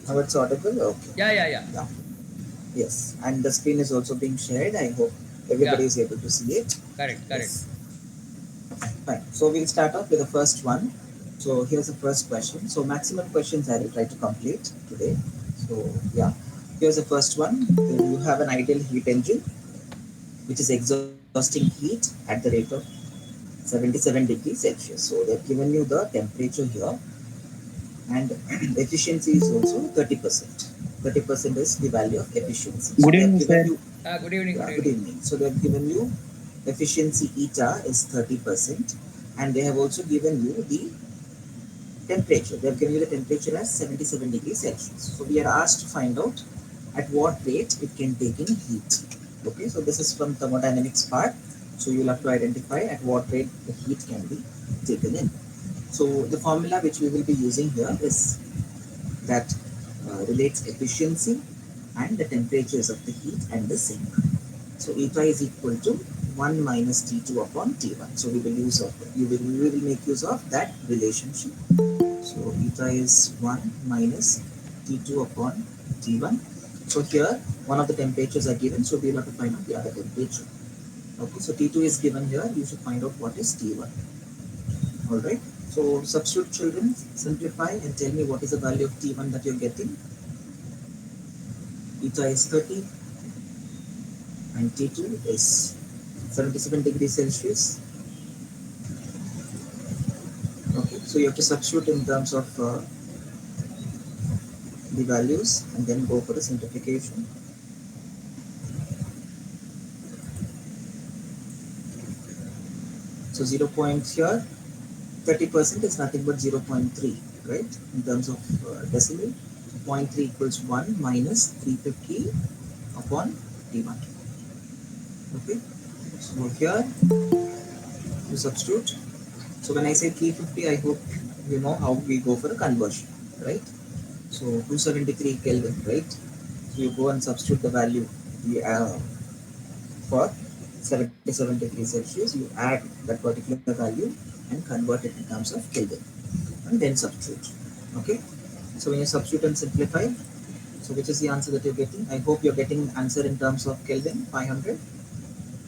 Now it's audible? Okay. Yeah, yeah, yeah, Yeah. Yes. And the screen is also being shared. I hope yeah. everybody is able to see it. Correct, correct. Yes. Fine. So we'll start off with the first one. So here's the first question. So maximum questions I will try to complete today. So yeah. Here's the first one. You have an ideal heat engine which is exhausting heat at the rate of 77 degrees Celsius. So they've given you the temperature here, and efficiency is also 30%. 30% is the value of efficiency. So Good they have evening, given sir. you, Good evening, good yeah, good evening. evening. So they have given you efficiency eta is 30%, and they have also given you the temperature. They have given you the temperature as 77 degrees Celsius. So we are asked to find out at what rate it can take in heat. Okay, so this is from thermodynamics part. So you'll have to identify at what rate the heat can be taken in. So the formula which we will be using here is that relates efficiency and the temperatures of the heat and the sink. So eta is equal to 1 minus T2 upon T1. So we will make use of that relationship. So eta is 1 minus T2 upon T1. So here one of the temperatures are given, so we'll have to find out the other temperature. Okay, so T2 is given here, you should find out what is T1. Alright, so substitute children, simplify and tell me what is the value of T1 that you're getting. Eta is 30 and T2 is 77 degrees Celsius. Okay, so you have to substitute in terms of the values and then go for the simplification. So 0 point here, 30% is nothing but 0.3, right? In terms of decimal, so zero point 0.3 equals 1 minus 350 upon T1. Okay, so here you substitute. So when I say 350, I hope you know how we go for a conversion, right? So 273 Kelvin, right? So you go and substitute the value for 77 degrees Celsius. You add that particular value and convert it in terms of Kelvin, and then substitute. Okay. So when you substitute and simplify, so which is the answer that you're getting? I hope you're getting answer in terms of Kelvin, 500.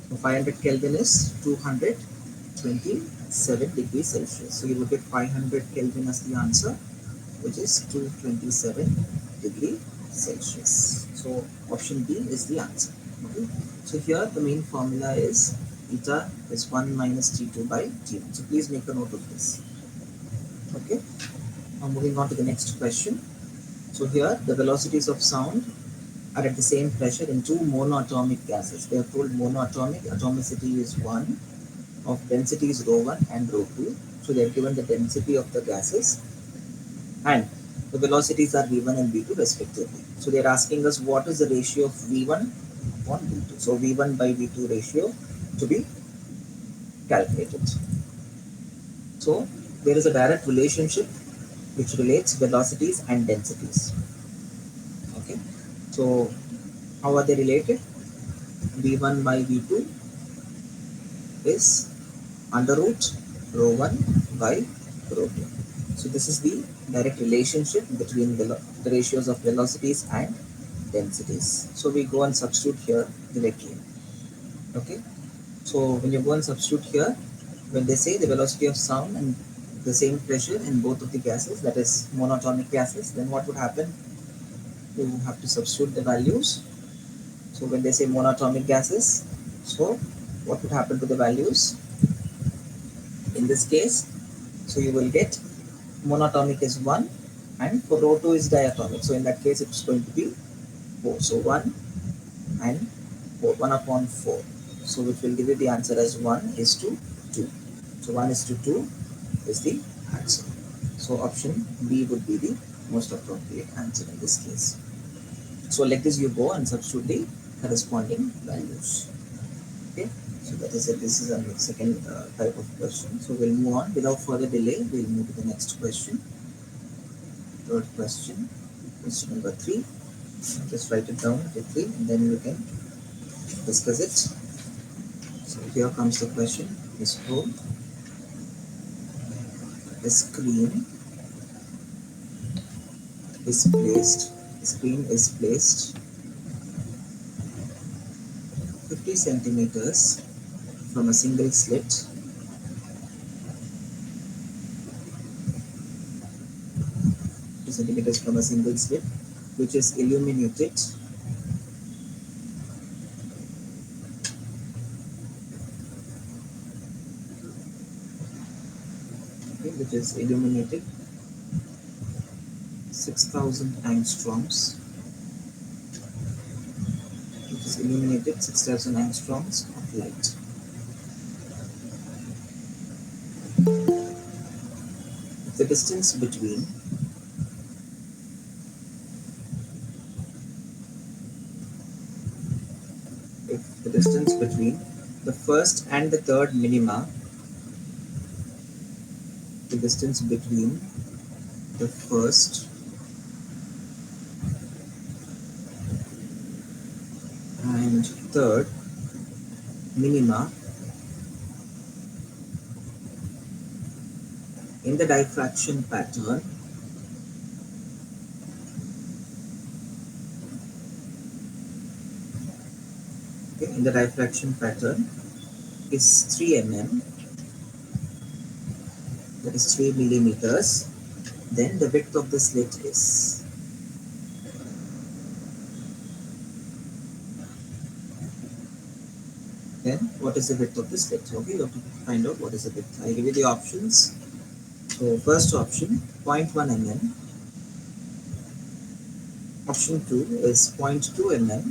So 500 Kelvin is 227 degrees Celsius. So you will get 500 Kelvin as the answer, which is 227 degree Celsius. So option B is the answer. Okay. So here the main formula is eta is 1 minus T2 by T1. So please make a note of this. Okay. Now moving on to the next question. So here the velocities of sound are at the same pressure in two monoatomic gases. They are told monoatomic, atomicity is 1, of densities rho 1 and rho 2. So they are given the density of the gases and the velocities are v1 and v2 respectively. So they are asking us what is the ratio of v1 upon v2. So v1 by v2 ratio to be calculated. So there is a direct relationship which relates velocities and densities. Okay. So how are they related? v1 by v2 is under root rho 1 by rho 2. So this is the direct relationship between the ratios of velocities and densities. So we go and substitute here directly. Okay. So when you go and substitute here, when they say the velocity of sound and the same pressure in both of the gases, that is monatomic gases, then what would happen? You have to substitute the values. So when they say monatomic gases, so what would happen to the values? In this case, so you will get monatomic is 1 and for rho 2 is diatomic. So in that case it's going to be 4. So 1 and 4, 1 upon 4. So which will give you the answer as 1 is to 2. So 1 is to 2 is the answer. So option B would be the most appropriate answer in this case. So like this you go and substitute the corresponding values. Okay. So that is it. This is our second type of question. So we'll move on without further delay. We'll move to the next question. Third question. Question number 3. Just write it down with 3 and then we can discuss it. So here comes the question. Is scroll the screen is placed, the screen is placed 50 centimeters from a single slit, 50 centimeters from a single slit, which is illuminated okay, which is illuminated 6000 angstroms, which is illuminated 6000 angstroms of light. If the distance between if the distance between the first and the third minima, the distance between the first and third minima in the diffraction pattern in the diffraction pattern is 3 mm, that is 3 millimeters, then the width of the slit is then what is the width of the slit? Okay, you have to find out what is the width. I give you the options. So first option 0.1 mm, option 2 is 0.2 mm,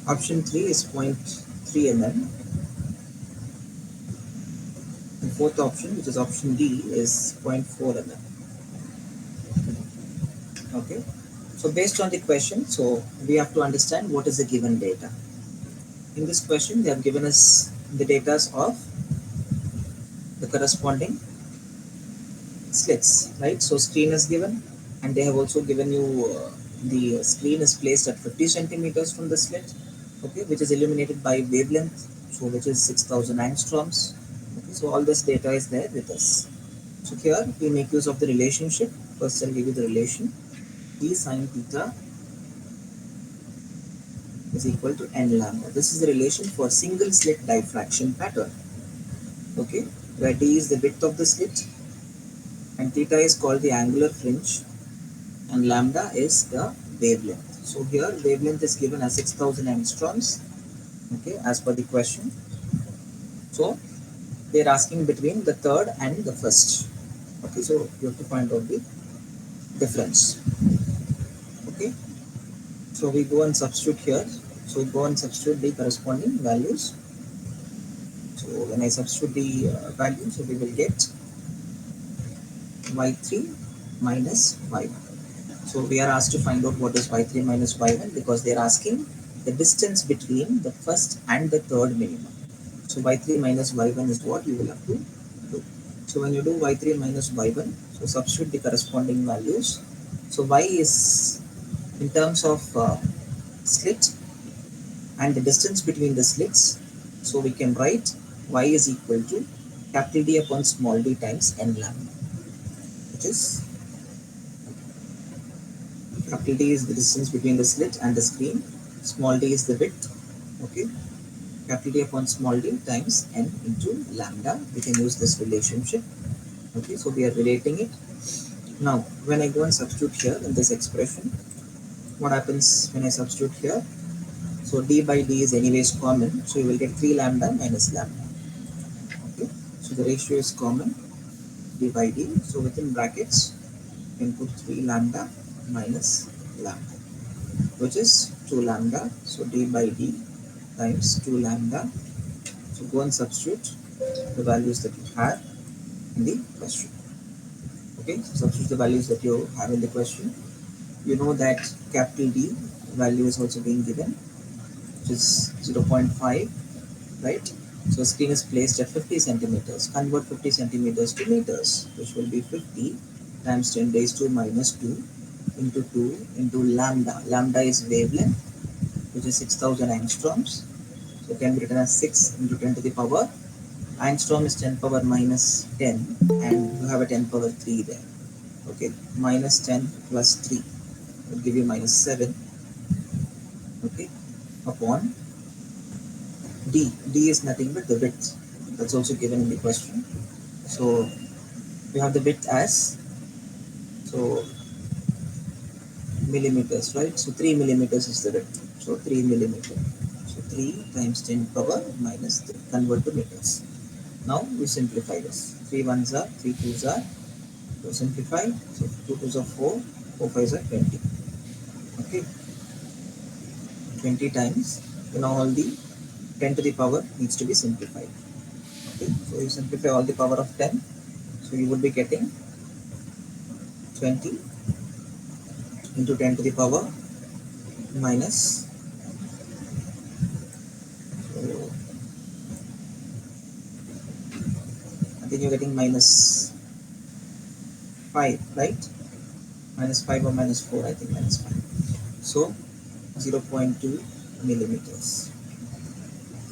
option 3 is 0.3 mm, and fourth option, which is option D, is 0.4 mm. Okay, so based on the question, so we have to understand what is the given data. In this question, they have given us the data of the corresponding slits, right? So screen is given, and they have also given you the screen is placed at 50 centimeters from the slit, okay, which is illuminated by wavelength, so which is 6000 angstroms. Okay, so all this data is there with us. So here we make use of the relationship. First, I'll give you the relation. E sine theta is equal to n lambda. This is the relation for single slit diffraction pattern. Okay, where d is the width of the slit, and theta is called the angular fringe, and lambda is the wavelength. So here wavelength is given as 6000 angstroms, okay, as per the question. So they are asking between the third and the first. Okay, so you have to find out the difference. Okay, so we go and substitute here. So go and substitute the corresponding values. So when I substitute the value, so we will get y3 minus y1. So we are asked to find out what is y3 minus y1 because they are asking the distance between the first and the third minimum. So y3 minus y1 is what you will have to do. So when you do y3 minus y1, so substitute the corresponding values. So y is in terms of slit and the distance between the slits. So we can write y is equal to capital D upon small d times n lambda, which is capital D is the distance between the slit and the screen, small d is the width, okay, capital D upon small d times n into lambda. We can use this relationship, okay, so we are relating it. Now when I go and substitute here in this expression, what happens when I substitute here? So d by d is anyways common, so you will get 3 lambda minus lambda, okay, so the ratio is common, d by d, so within brackets you can put 3 lambda minus lambda, which is 2 lambda, so d by d times 2 lambda. So go and substitute the values that you have in the question. Okay, so substitute the values that you have in the question. You know that capital D value is also being given, which is 0.5, right? So screen is placed at 50 centimeters. Convert 50 centimeters to meters, which will be 50 times 10 raised to minus 2 into 2 into lambda. Lambda is wavelength, which is 6000 angstroms. So it can be written as 6 into 10 to the power. Angstrom is 10 power minus 10, and you have a 10 power 3 there. Okay, minus 10 plus 3 will give you minus 7. Okay, upon d. D is nothing but the width. That's also given in the question. So we have the width as, so millimeters, right? So 3 millimeters is the width. So 3 millimeter. So 3 times 10 power minus 3. Convert to meters. Now we simplify this. 3 ones are, 3 twos are. So simplify. So 2 twos are 4, 4 fives are 20. Okay, 20 times. So now all the 10 to the power needs to be simplified. Okay, so you simplify all the power of 10. So you would be getting 20 into 10 to the power minus, so I think you're getting minus 5, right? Minus 5 or minus 4, I think minus 5. So 0.2 millimeters,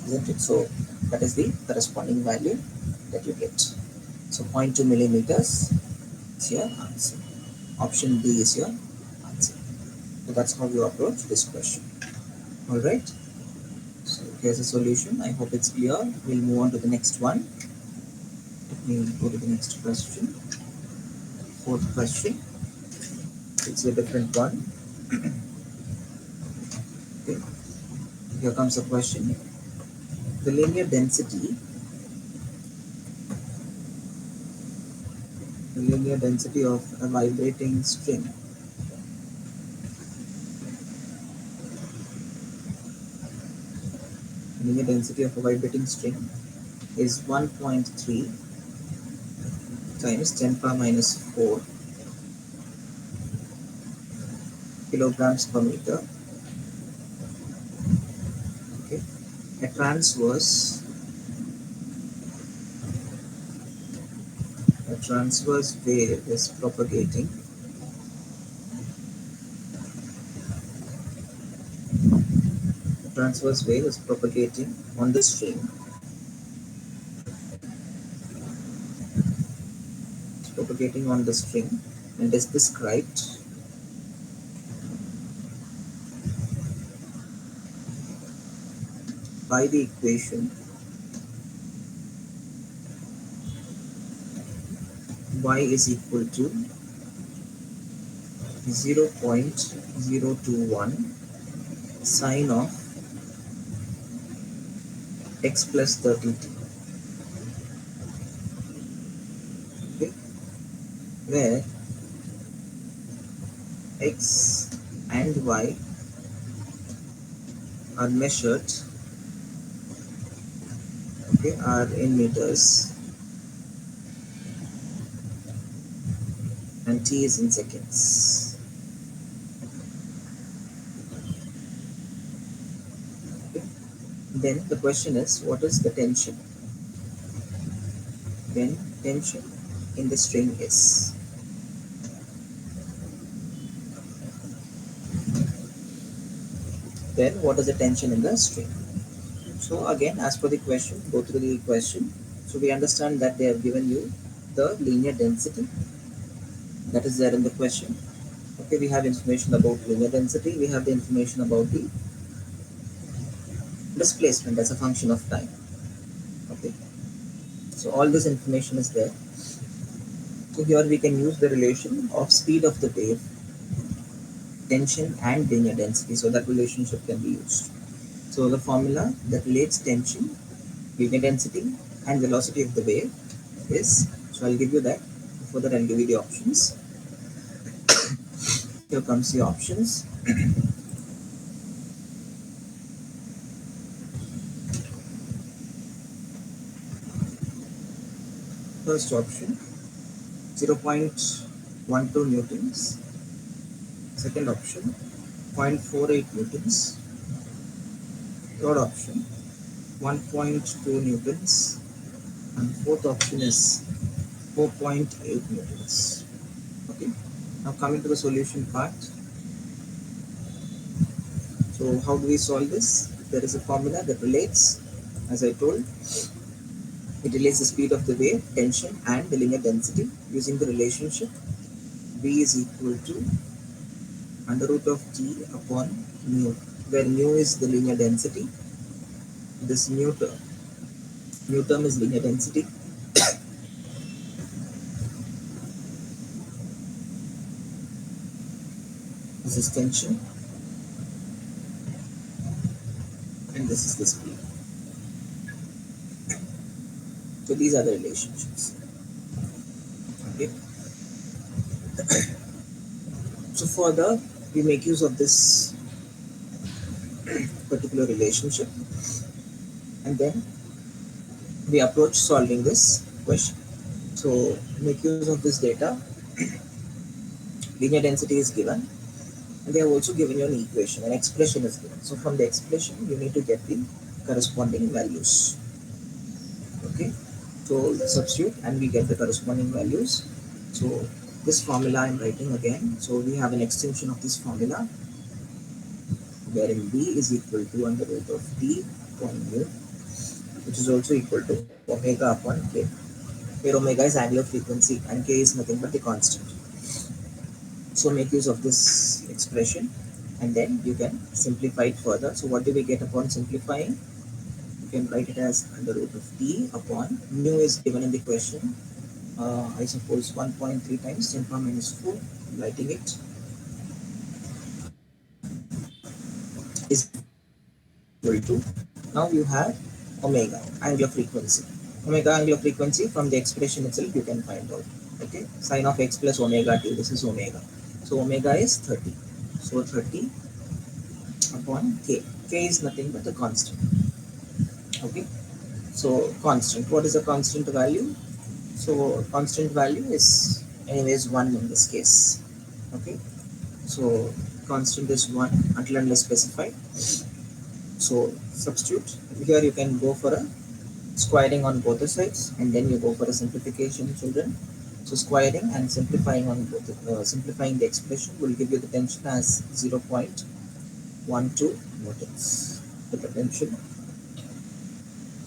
isn't it? So that is the corresponding value that you get. So 0.2 millimeters is your answer. Option B is your answer. So that's how you approach this question. Alright. So here's a solution. I hope it's clear. We'll move on to the next one. Let me go to the next question. Fourth question. It's a different one. Okay. Here comes a question. The linear density of a vibrating string is 1.3 times 10 power minus 4 kilograms per meter. Okay. A transverse wave is propagating on the string. It's propagating on the string and is described by the equation y is equal to 0.021 sine of x plus 30t. Okay, where x and y are measured, okay, are in meters and t is in seconds. Okay. Then the question is, what is the tension when tension in the string is? Then what is the tension in the string? So again, as per the question, go through the question. So we understand that they have given you the linear density that is there in the question. Okay, we have information about linear density. We have the information about the displacement as a function of time. Okay, so all this information is there. So here we can use the relation of speed of the wave, tension and linear density. So that relationship can be used. So the formula that relates tension, linear density and velocity of the wave is, so I'll give you that. Before that, I'll give you the options. Here comes the options. First option, 0.12 newtons. Second option, 0.48 newtons. Third option, 1.2 newtons. And fourth option is 4.8 newtons. Okay. Now coming to the solution part. So how do we solve this? There is a formula that relates, as I told, it relates the speed of the wave, tension and the linear density using the relationship V is equal to under root of T upon mu, where mu is the linear density. This mu term is linear density. This is tension, and this is the speed. So these are the relationships. Okay. So further, we make use of this particular relationship, and then we approach solving this question. So make use of this data. Linear density is given, and they have also given you an equation. An expression is given. So from the expression, you need to get the corresponding values. Okay. So substitute, and we get the corresponding values. So this formula I'm writing again. So we have an extension of this formula, wherein B is equal to under root of T upon mu, which is also equal to omega upon K, where omega is angular frequency and K is nothing but the constant. So make use of this expression, and then you can simplify it further. So what do we get upon simplifying? You can write it as under root of T upon mu is given in the question. I suppose 1.3 times 10 power minus 4. Writing it is equal to, now you have omega angular frequency. Omega angular frequency, from the expression itself you can find out. Okay, sine of x plus omega t, this is omega. So omega is 30. So 30 upon k. K is nothing but a constant. Okay, so constant, what is a constant value? So constant value is anyways 1 in this case. Okay, so constant is 1 until unless specified. So substitute. Here you can go for a squaring on both the sides, and then you go for a simplification, children. So squaring and simplifying on both, simplifying the expression will give you the tension as 0.12 newtons. The potential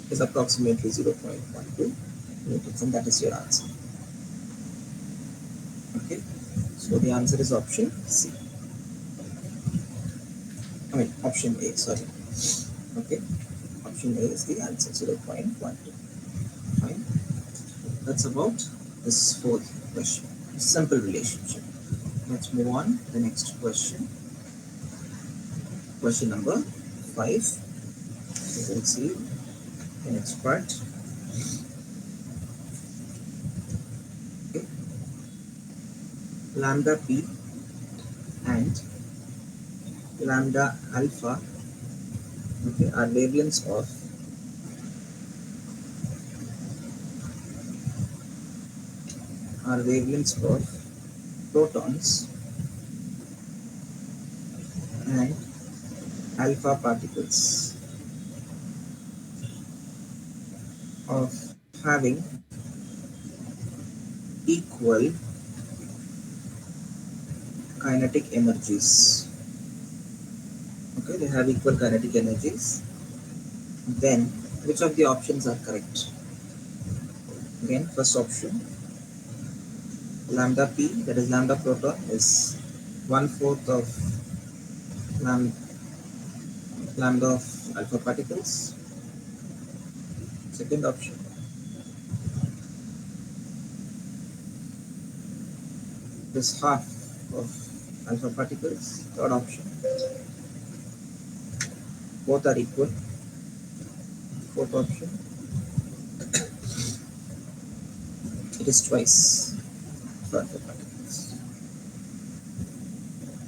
is approximately 0.12 newtons, and that is your answer. Okay, so the answer is option C. I mean option A, sorry. Okay, option A is the answer, 0.12. Fine. That's about this fourth question. Simple relationship. Let's move on to the next question. Question number 5. So we'll see the next part. Okay. Lambda p and lambda alpha, okay, are wavelengths of protons and alpha particles of having equal kinetic energies. Okay, they have equal kinetic energies. Then which of the options are correct? Again, first option, lambda p, that is lambda proton, is 1/4 of lambda of alpha particles. Second option, is half of alpha particles. Third option, both are equal. Fourth option, it is twice for alpha particles.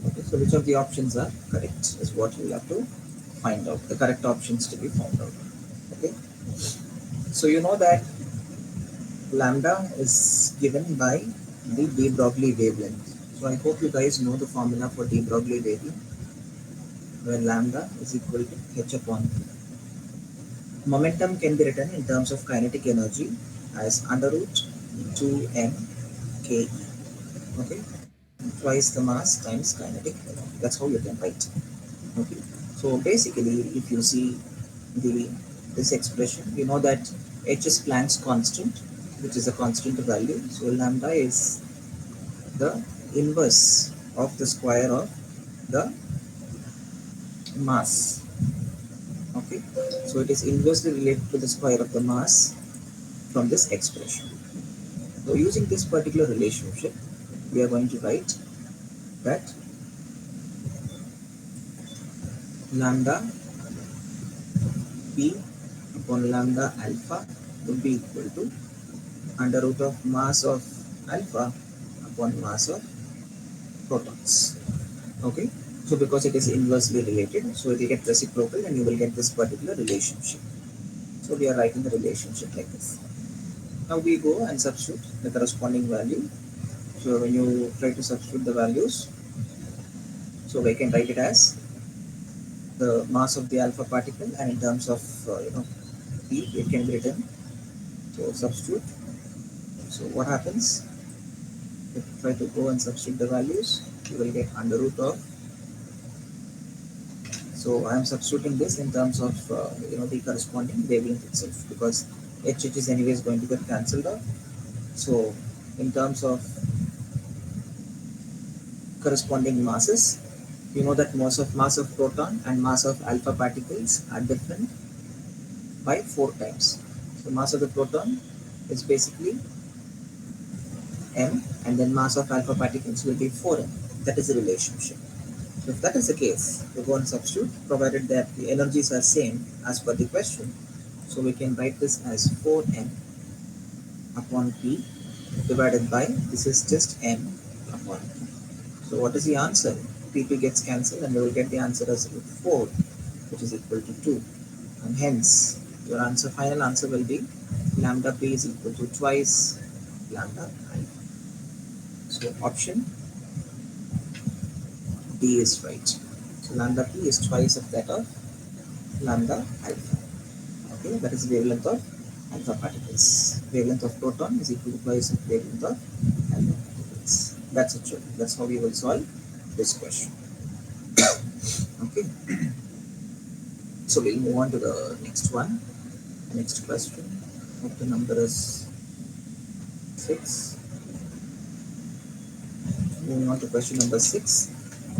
Okay, so which of the options are correct is what you will have to find out. The correct options to be found out. Okay, so you know that lambda is given by the de Broglie wavelength. So I hope you guys know the formula for de Broglie wavelength, where lambda is equal to h upon p. Momentum can be written in terms of kinetic energy as under root 2m ke. Okay, twice the mass times kinetic energy. That's how you can write. Okay, so basically, if you see this expression, you know that h is Planck's constant, which is a constant value. So lambda is the inverse of the square of the mass. Okay, so it is inversely related to the square of the mass from this expression. So using this particular relationship, we are going to write that lambda p upon lambda alpha would be equal to under root of mass of alpha upon mass of protons. Okay, so because it is inversely related, so it will get reciprocal and you will get this particular relationship. So we are writing the relationship like this. Now we go and substitute the corresponding value. So when you try to substitute the values, so we can write it as the mass of the alpha particle, and in terms of p, it can be written. So substitute. So what happens if you try to go and substitute the values? You will get under root of. So I am substituting this in terms of the corresponding wavelength itself, because h is anyways going to get cancelled off. So in terms of corresponding masses, you know that mass of proton and mass of alpha particles are different by 4 times. So mass of the proton is basically m, and then mass of alpha particles will be 4m. That is the relationship. So if that is the case, we go and substitute, provided that the energies are same as per the question. So we can write this as 4m upon p divided by, this is just m upon p. So what is the answer? P2 gets cancelled and we will get the answer as root 4, which is equal to 2. And hence, your answer, final answer will be lambda p is equal to twice lambda alpha. So option D is right. So lambda p is twice of that of lambda alpha. Okay, that is wavelength of alpha particles. Wavelength of proton is equal to twice of wavelength of alpha particles. That's it. That's how we will solve this question. Okay. So we'll move on to the next one. Next question. Hope the number is 6. Moving on to question number 6.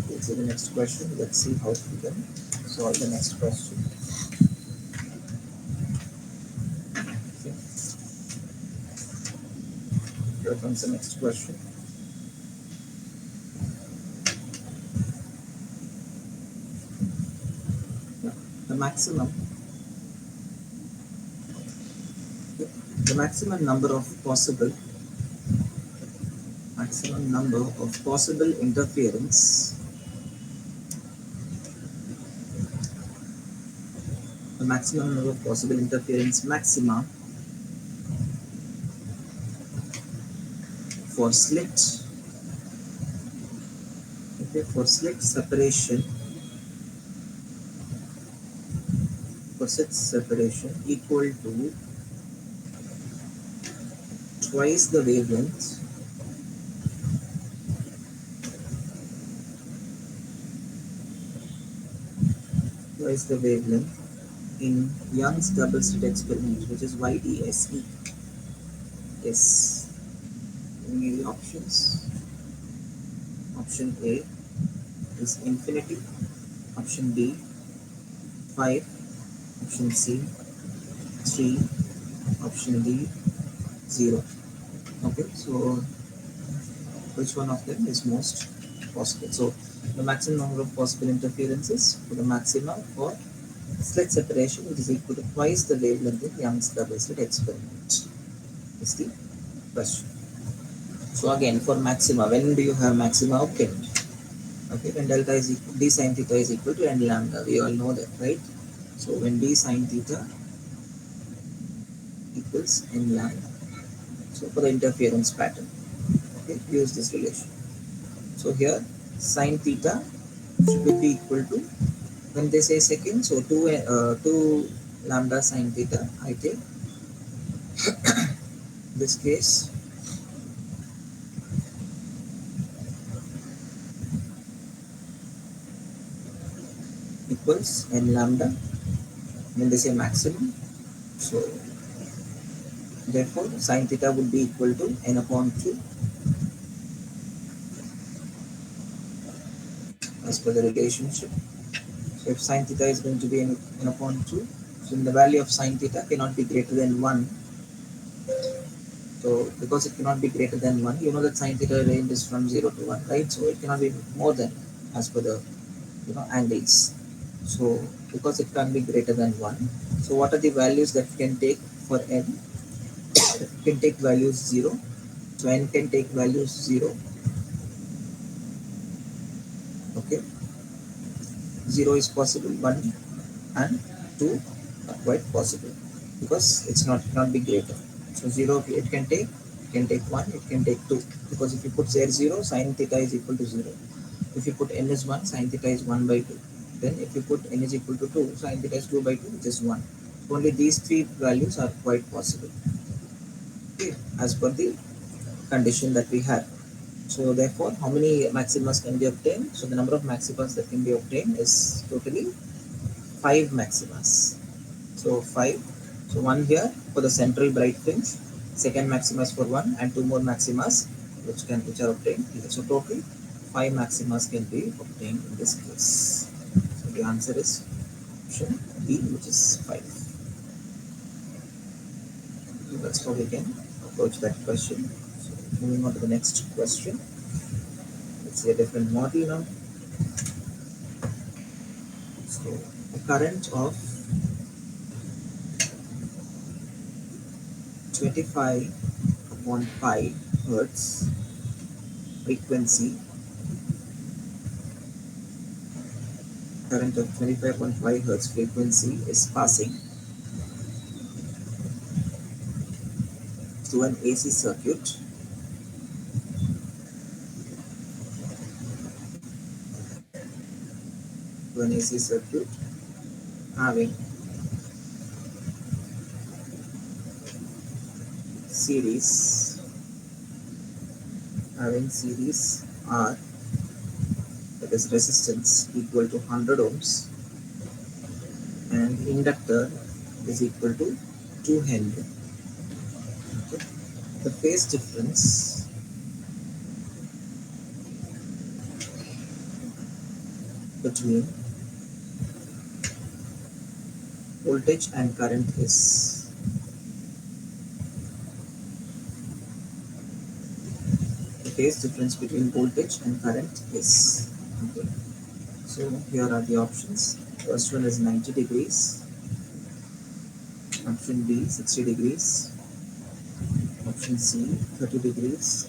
We'll see the next question. Let's see how we can solve the next question. Okay. Here comes the next question. The maximum number of possible interference, the maximum number of possible interference maxima for slit, okay, for slit separation equal to twice the wavelength in Young's double slit experiment, which is YDSE. Yes. Give me the options. Option A is infinity. Option B 5. Option C 3. Option D 0. Okay, so which one of them is most possible? So the maximum number of possible interferences for the maxima for slit separation, which is equal to twice the wavelength in Young's double slit experiment, is the question. So again, for maxima, when do you have maxima obtained? Okay, when delta is equal, d sine theta is equal to n lambda. We all know that, right? So when d sine theta equals n lambda. So for the interference pattern, okay, use this relation. So here sine theta should be equal to, when they say second, so 2 lambda sine theta, I take this case equals n lambda. When they say maximum, so therefore sine theta would be equal to n upon 2 as per the relationship. So if sine theta is going to be n upon 2, so the value of sine theta cannot be greater than 1. So because it cannot be greater than 1, you know that sine theta range is from 0 to 1, right? So it cannot be more than as per the angles. So because it can't be greater than 1, so what are the values that can take for n? Can take values 0. So n can take values 0. Okay, 0 is possible, 1 and 2 are quite possible because it's not cannot be greater. So 0 it can take 1, it can take 2, because if you put there 0, sine theta is equal to 0. If you put n is 1, sine theta is 1 by 2. Then if you put n is equal to 2, sine theta is 2 by 2, which is 1. So only these three values are quite possible, okay, as per the condition that we had. So therefore, how many maximas can be obtained? So the number of maximas that can be obtained is totally 5 maximas. So 5. So one here for the central bright fringe, second maximas for 1, and 2 more maximas which are obtained here. So total 5 maximas can be obtained in this case. So the answer is option B, which is 5. So that's how we can approach that question. So moving on to the next question. Let's see a different model now. So a current of 25 upon pi hertz frequency, current of 25.5 hertz frequency is passing through an AC circuit having series R, that is resistance equal to 100 ohms, and inductor is equal to 2 Henry. Okay. The phase difference between voltage and current is okay. So here are the options. First one is 90 degrees, option B 60 degrees, option C 30 degrees,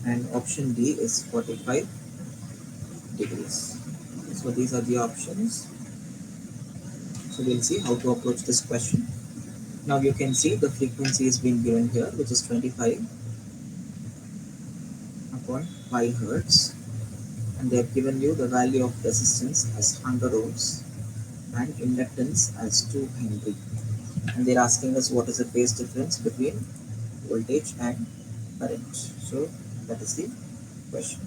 and option D is 45 degrees. So these are the options. So we'll see how to approach this question. Now you can see the frequency is being given here, which is 25 upon pi hertz, and they have given you the value of resistance as 100 ohms and inductance as 2 Henry. And they're asking us what is the phase difference between voltage and current. So that is the question.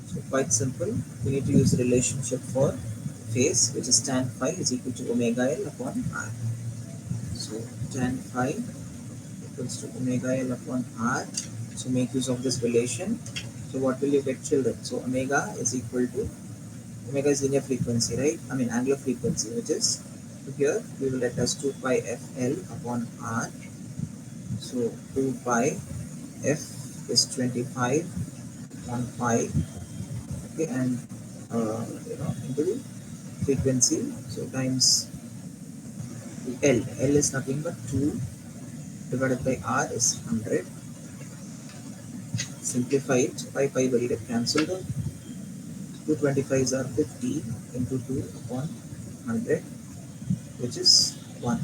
So quite simple. We need to use the relationship for phase, which is tan phi is equal to omega L upon R. So tan phi equals to omega L upon R. So make use of this relation. So what will you get, children? So omega is equal to, omega is linear frequency, right? I mean angular frequency, which is, so here we will let us 2 pi FL upon R. So 2 pi F is 25 upon pi, okay, and into the frequency, so times L. L is nothing but 2 divided by R is 100. Simplify it, pi will get cancelled. 225s are 50 into 2 upon 100, which is 1.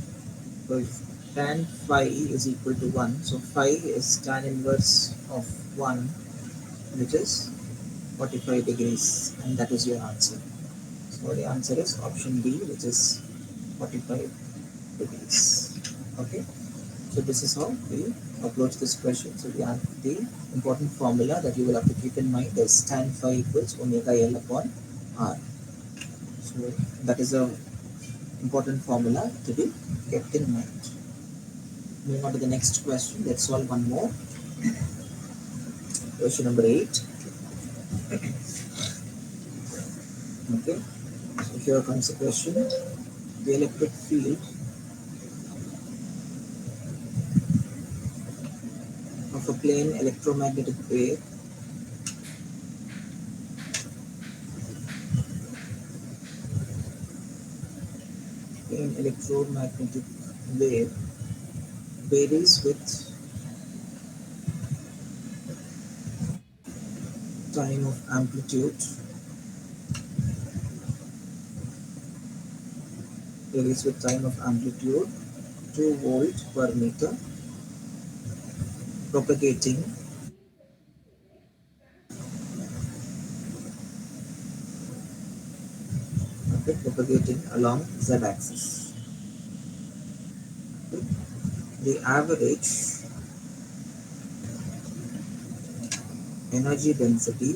So if tan phi is equal to 1, so phi is tan inverse of 1, which is 45 degrees, and that is your answer. So the answer is option B, which is 45 degrees. Okay, so this is how we approach this question. So the important formula that you will have to keep in mind is tan phi equals omega L upon R. So that is a important formula to be kept in mind. Moving on to the next question, let's solve one more. Question number 8. Here comes a question. The electric field of a plane electromagnetic wave electromagnetic wave varies with time of amplitude, varies with time of amplitude 2 volt per meter, propagating propagating along z-axis. The average energy density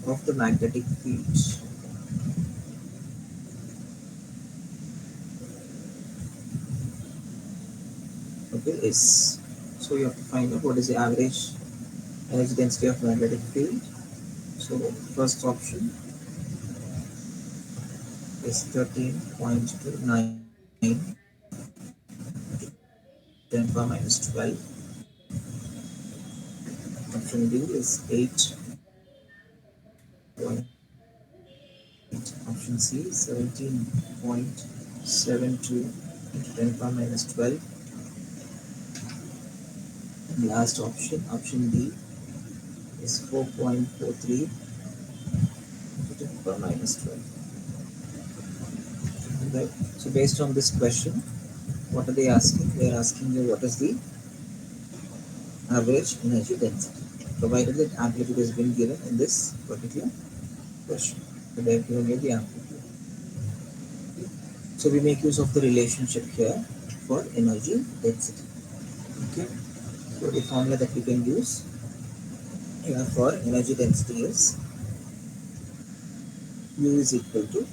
of the magnetic field, okay, is, so you have to find out what is the average energy density of magnetic field. So first option is 13.29 10 power minus 12. Option B is 8. Option C 17.72 into 10 power minus 12. And last option, option D, is 4.43 into 10 power minus 12. Right. So based on this question, what are they asking? They are asking you what is the average energy density, provided that amplitude has been given in this particular question. So they have given you the amplitude. So we make use of the relationship here for energy density. Okay. So the formula that we can use here for energy density is U is equal to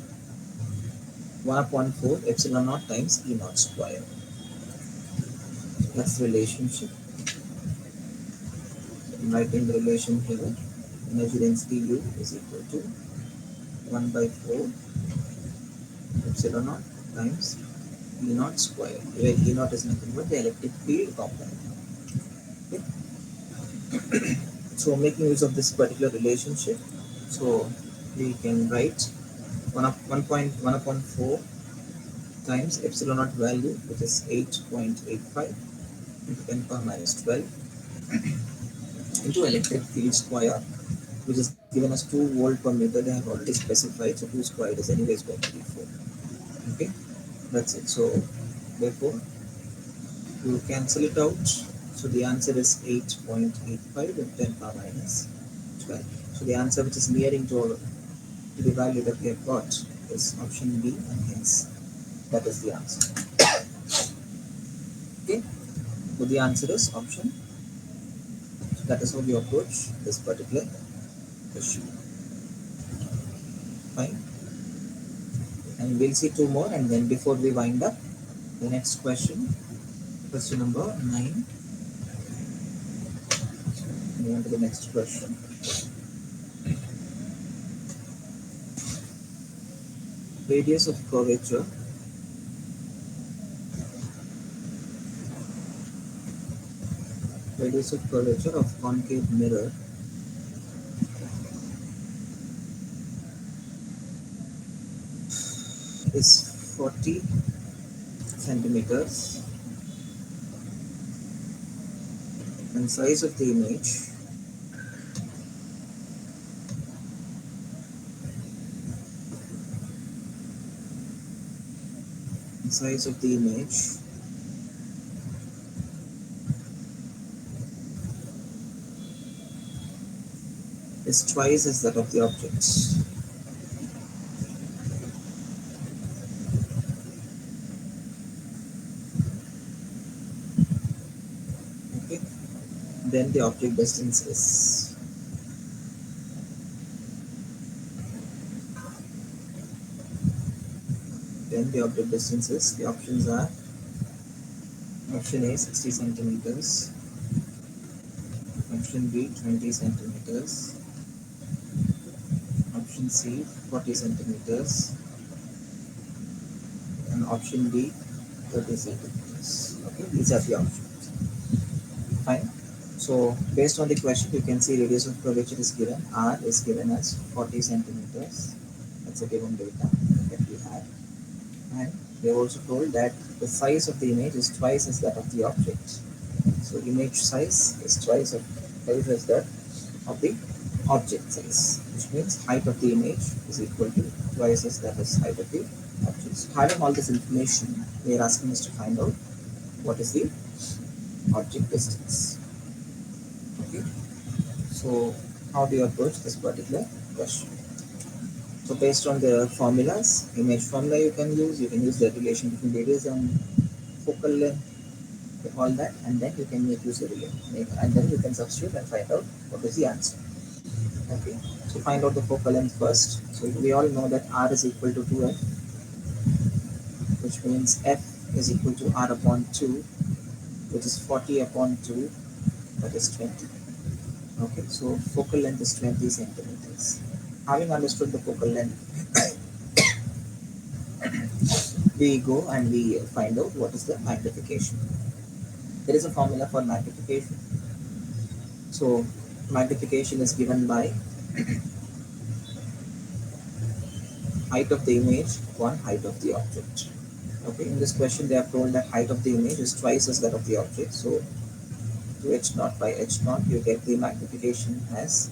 1 upon 4 epsilon naught times E naught square. That's the relationship. So I'm writing the relation here. Energy density U is equal to 1 by 4 epsilon naught times E naught square, where E naught is nothing but the electric field component. Okay. So making use of this particular relationship, so we can write 1.1 upon 4 times epsilon naught value, which is 8.85 into 10 power minus 12 into electric field square, which is given as 2 volt per meter. They have already specified, so 2 squared is anyways going to be 4. Okay, that's it. So therefore you cancel it out. So the answer is 8.85 with 10 power minus 12. So the answer which is nearing to the value that we have got is option B, and hence that is the answer. Okay, so the answer is option. So that is how we approach this particular question. Fine, and we'll see two more, and then before we wind up, the next question, question number 9. Move on to the next question. Radius of curvature of concave mirror is 40 centimeters, and size of the image is twice as that of the object. Okay, then the object distance is. The options are option A 60 centimeters, option B 20 centimeters, option C 40 centimeters, and option D 30 centimeters. Okay, these are the options. Fine. So based on the question, you can see radius of curvature is given. R is given as 40 centimeters. That's a given data that we have. And they also told that the size of the image is twice as that of the object. So image size is twice as that of the object size, which means height of the image is equal to twice as that is height of the object. So having all this information, they are asking us to find out what is the object distance. Okay. So how do you approach this particular question? So based on the formulas, image formula you can use the relation between radius and focal length, all that, and then you can make use of relation, and then you can substitute and find out what is the answer. Okay, so find out the focal length first. So we all know that r is equal to 2f, which means f is equal to r upon 2, which is 40 upon 2, that is 20. Okay, so focal length is 20 centimeters. Having understood the focal length, we go and we find out what is the magnification. There is a formula for magnification. So magnification is given by height of the image upon height of the object. Okay, in this question they are told that height of the image is twice as that of the object. So to h naught by h naught you get the magnification as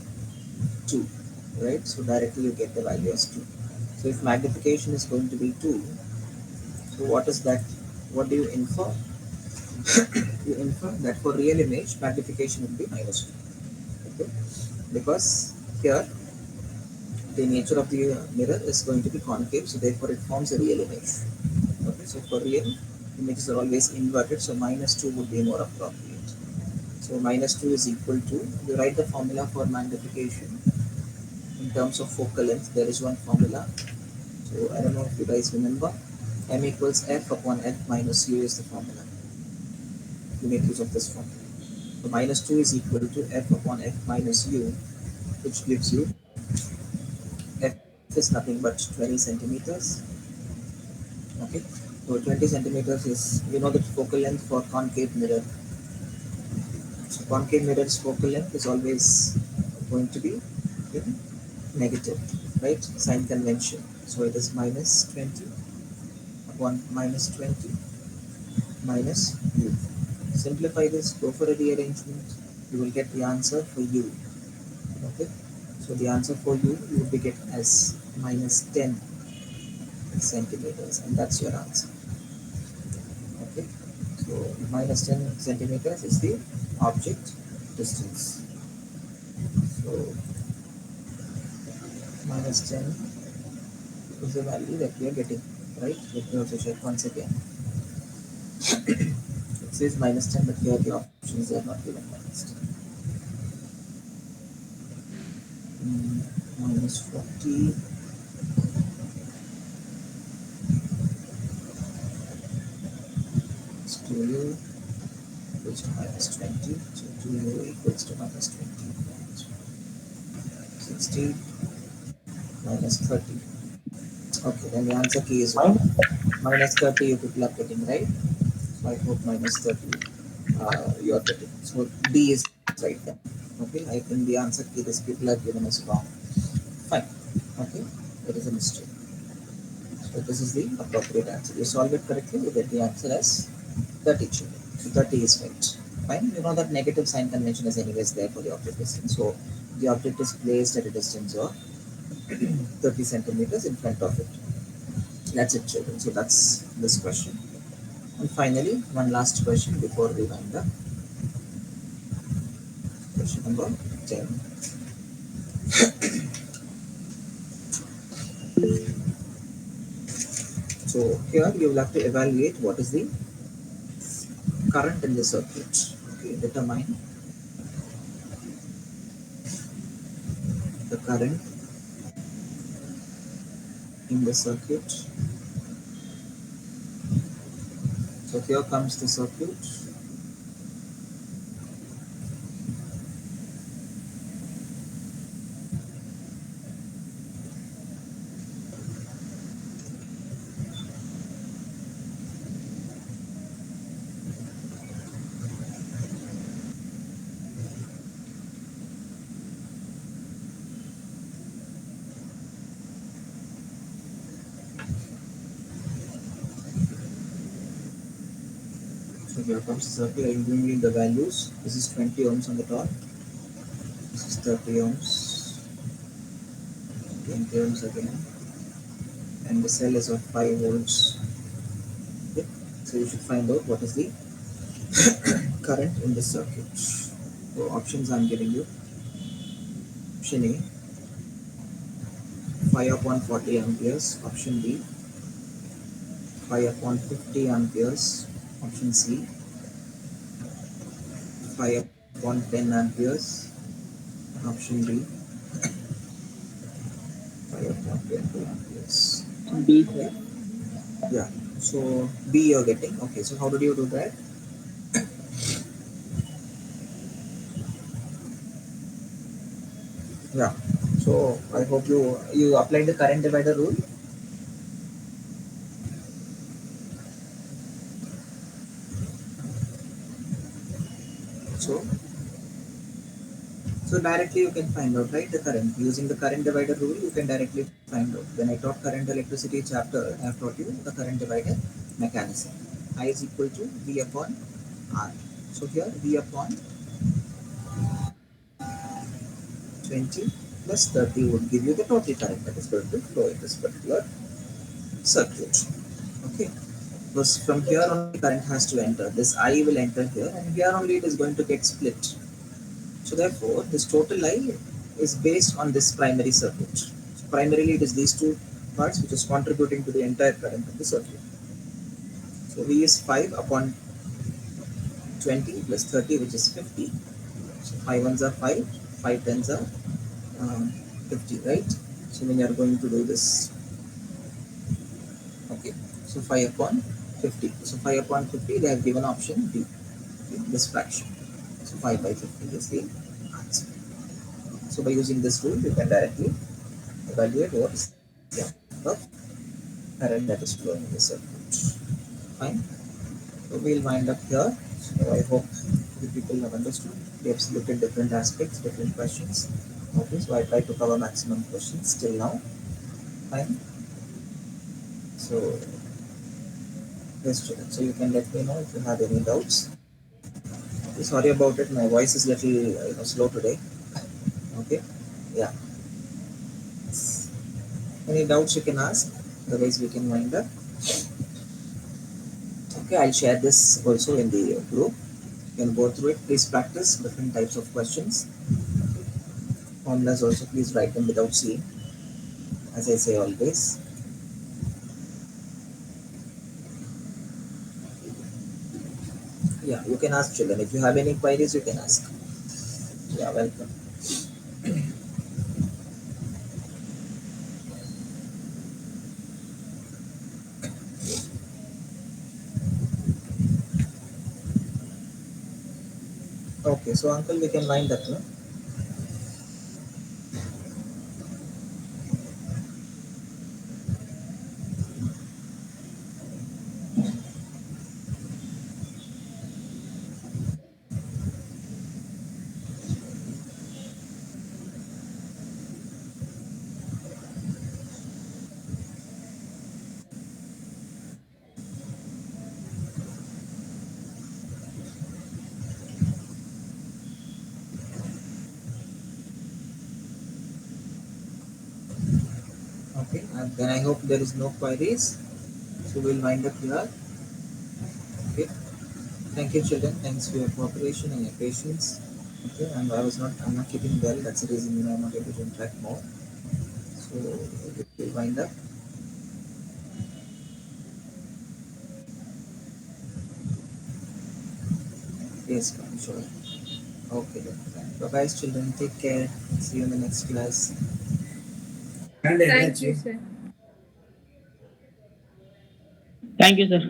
2, right? So directly you get the value as 2. So if magnification is going to be 2, so what is that? What do you infer? You infer that for real image magnification would be minus 2. Okay, because here the nature of the mirror is going to be concave, so therefore it forms a real image. Okay, so for real images are always inverted, so minus 2 would be more appropriate. So minus 2 is equal to, you write the formula for magnification in terms of focal length. There is one formula, so I don't know if you guys remember. M equals f upon f minus u is the formula. You make use of this formula. So minus 2 is equal to f upon f minus u, which gives you f is nothing but 20 centimeters. Okay, so 20 centimeters is, you know, the focal length for concave mirror. So concave mirror's focal length is always going to be, you know, negative, right? Sign convention. So it is minus 20 upon minus 20 minus u. Simplify this, go for a rearrangement. You will get the answer for u. Okay, so the answer for u you will be getting as minus 10 centimeters, and that's your answer. Okay, so minus 10 centimeters is the object distance. So minus 10 is the value that we are getting, right? Let me also check once again. It says minus 10, but here the options are not given minus 10. Minus 40. It's 2u equals to minus 20. So 2u equals to minus 20. 60 minus 30. Okay, then the answer key is 1. Minus 30 you people are getting, right? So I hope minus 30 you are getting. So D is right then. Okay, I think the answer key this people are given is wrong. Fine. Okay, there is a mistake. So this is the appropriate answer. You solve it correctly, you get the answer as 30 children. So 30 is right. Fine. You know that negative sign convention is anyways there for the object distance. So the object is placed at a distance of 30 centimeters in front of it. That's it, children. So that's this question. And finally, one last question before we wind up. Question number 10. So here you will have to evaluate what is the current in the circuit. Okay, determine the current in the circuit. So here comes the circuit. here comes the circle. I'm bringing in the values. This is 20 ohms on the top. This is 30 ohms. 20 ohms again. And the cell is of 5 volts. Okay. So you should find out what is the current in this circuit. So options I'm giving you. Option A, 5 upon 40 amperes. Option B, 5 upon 50 amperes. Option C, 5 upon 10 amperes. Option D, 5 upon 20 amperes. B, Okay. sir. Yeah. So B you're getting. Okay. So how did you do that? Yeah. So I hope you applied the current divider rule. So so directly you can find out, right, the current. Using the current divider rule, you can directly find out. When I taught current electricity chapter, I have taught you the current divider mechanism. I is equal to V upon R. So here V upon 20 plus 30 would give you the total current that is going to flow in this particular circuit. Okay. Because from here only current has to enter. This I will enter here, and here only it is going to get split. So therefore, this total I is based on this primary circuit. So primarily, it is these two parts which is contributing to the entire current of the circuit. So V is 5 upon 20 plus 30, which is 50. So 5 ones are 5, 5 tens are 50, right? So when you are going to do this, okay. So 5 upon 50. So 5 upon 50, they have given option D, okay, this fraction. So 5 by 50 is the answer. So by using this rule, you can directly evaluate what is the amount of current that is flowing in the circuit. Fine. So we'll wind up here. So I hope the people have understood. We have looked at different aspects, different questions. Okay, so I try to cover maximum questions till now. Fine. So yes, so you can let me know if you have any doubts. Okay, sorry about it. My voice is little slow today. Okay. Yeah. Any doubts you can ask. Otherwise we can wind up. Okay, I'll share this also in the group. You can go through it. Please practice different types of questions. Formulas also please write them without seeing, as I say always. Yeah, you can ask children. If you have any queries, you can ask. Yeah, welcome. Okay, so uncle, we can wind up, no? Okay, and then I hope there is no queries. So we'll wind up here. Okay. Thank you, children. Thanks for your cooperation and your patience. Okay, and I'm not keeping well. That's the reason I'm not able to interact more. So we'll wind up. Yes, ma'am, sure. Okay, then. Bye bye, children. Take care. See you in the next class. And Thank you, energy. sir. Thank you, sir.